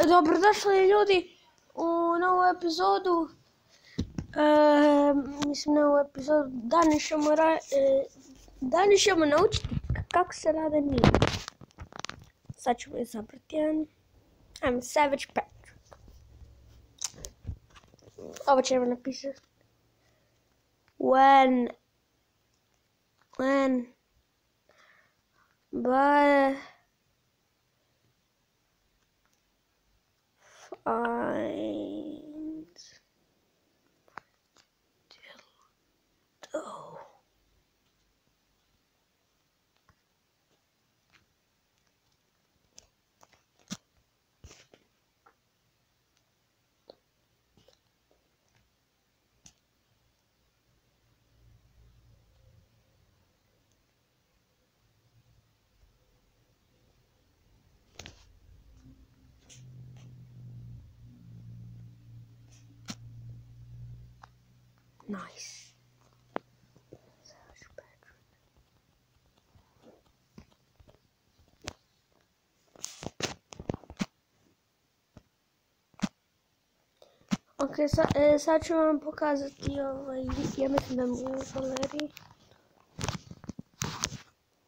Dobrodošli ljudi u novu epizodu. Mislim na ovu epizodu. Danas ćemo naučiti kako se rade meme. Sad ćemo izabrati jedan. I'm Savage Patrick. Ovo ćemo napisati. When by finds dildo. Nice. Savage Patrick. Ok, sad ću vam pokazati ja mislim da mi je u galeriji.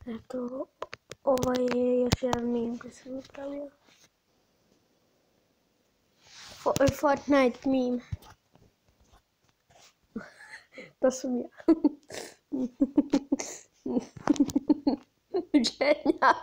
Eto, je još jedan meme koji sam napravio. Fortnite meme. To sam ja. Ženja.